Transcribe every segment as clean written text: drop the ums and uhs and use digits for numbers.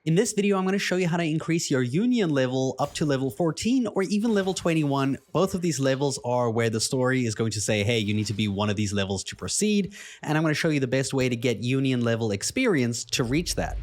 In this video, I'm going to show you how to increase your Union level up to level 14 or even level 21. Both of these levels are where the story is going to say, hey, you need to be one of these levels to proceed. And I'm going to show you the best way to get Union level experience to reach that.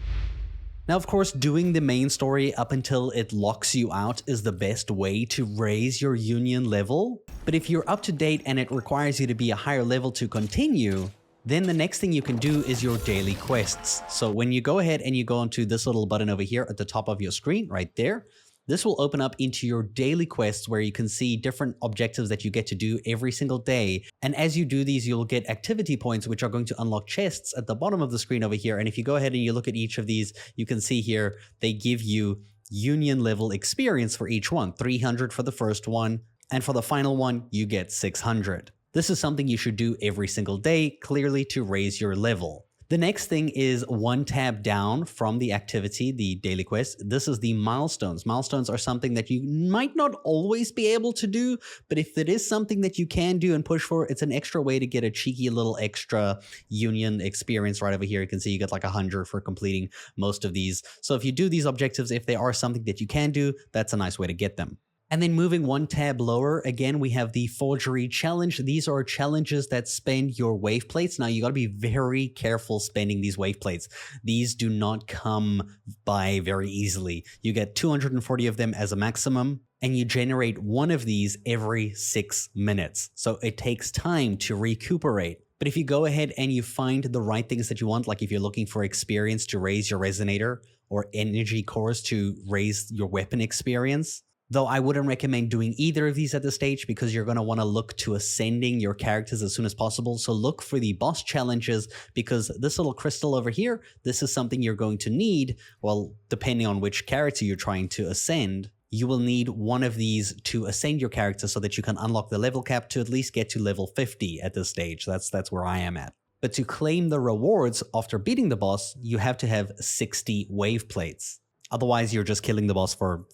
Now, of course, doing the main story up until it locks you out is the best way to raise your Union level. But if you're up to date and it requires you to be a higher level to continue, then the next thing you can do is your daily quests. So when you go ahead and you go onto this little button over here at the top of your screen right there, this will open up into your daily quests where you can see different objectives that you get to do every single day. And as you do these, you'll get activity points, which are going to unlock chests at the bottom of the screen over here. And if you go ahead and you look at each of these, you can see here, they give you Union level experience for each one, 300 for the first one. And for the final one, you get 600. This is something you should do every single day, clearly to raise your level. The next thing is one tab down from the activity, the daily quest. This is the milestones. Milestones are something that you might not always be able to do, but if it is something that you can do and push for, it's an extra way to get a cheeky little extra Union experience right over here. You can see you get like 100 for completing most of these. So if you do these objectives, if they are something that you can do, that's a nice way to get them. And then moving one tab lower, again, we have the Forgery Challenge. These are challenges that spend your wave plates. Now, you got to be very careful spending these wave plates. These do not come by very easily. You get 240 of them as a maximum, and you generate one of these every 6 minutes. So it takes time to recuperate. But if you go ahead and you find the right things that you want, like if you're looking for experience to raise your resonator or energy cores to raise your weapon experience, though I wouldn't recommend doing either of these at this stage because you're going to want to look to ascending your characters as soon as possible. So look for the boss challenges because this little crystal over here, this is something you're going to need. Well, depending on which character you're trying to ascend, you will need one of these to ascend your character so that you can unlock the level cap to at least get to level 50 at this stage. That's where I am at. But to claim the rewards after beating the boss, you have to have 60 wave plates. Otherwise, you're just killing the boss for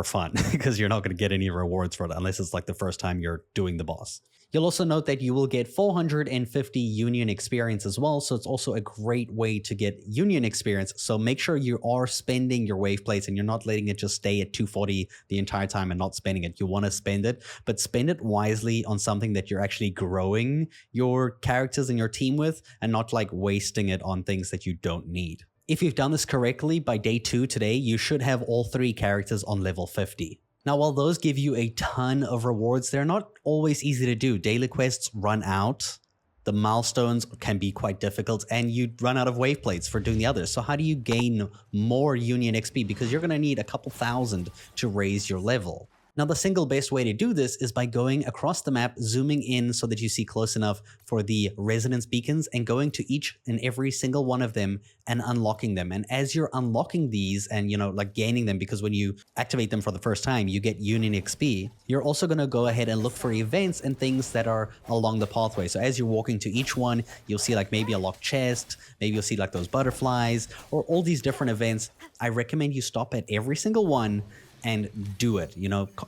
fun because you're not going to get any rewards for it unless it's like the first time you're doing the boss. You'll also note that you will get 450 Union experience as well. So it's also a great way to get Union experience. So make sure you are spending your wave plates and you're not letting it just stay at 240 the entire time and not spending it. You want to spend it, but spend it wisely on something that you're actually growing your characters and your team with and not like wasting it on things that you don't need. If you've done this correctly, by day 2 today, you should have all 3 characters on level 50. Now, while those give you a ton of rewards, they're not always easy to do. Daily quests run out, the milestones can be quite difficult, and you run out of wave plates for doing the others. So how do you gain more Union XP? Because you're going to need a couple thousand to raise your level. Now, the single best way to do this is by going across the map, zooming in so that you see close enough for the resonance beacons and going to each and every single one of them and unlocking them. And as you're unlocking these and, like gaining them, because when you activate them for the first time, you get Union XP, you're also going to go ahead and look for events and things that are along the pathway. So as you're walking to each one, you'll see like maybe a locked chest, maybe you'll see like those butterflies or all these different events. I recommend you stop at every single one and do it,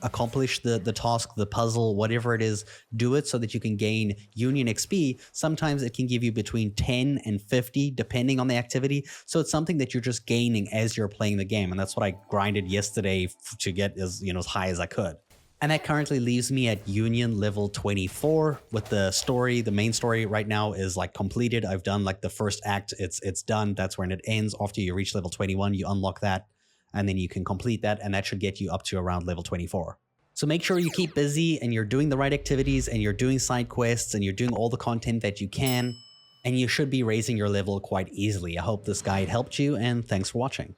accomplish the task, the puzzle, whatever it is, do it so that you can gain Union XP. Sometimes it can give you between 10 and 50, depending on the activity. So it's something that you're just gaining as you're playing the game. And that's what I grinded yesterday to get as high as I could. And that currently leaves me at Union level 24 with the story. The main story right now is like completed. I've done like the first act. It's done. That's when it ends. After you reach level 21, you unlock that. And then you can complete that, and that should get you up to around level 24. So make sure you keep busy and you're doing the right activities and you're doing side quests and you're doing all the content that you can, and you should be raising your level quite easily. I hope this guide helped you, and thanks for watching.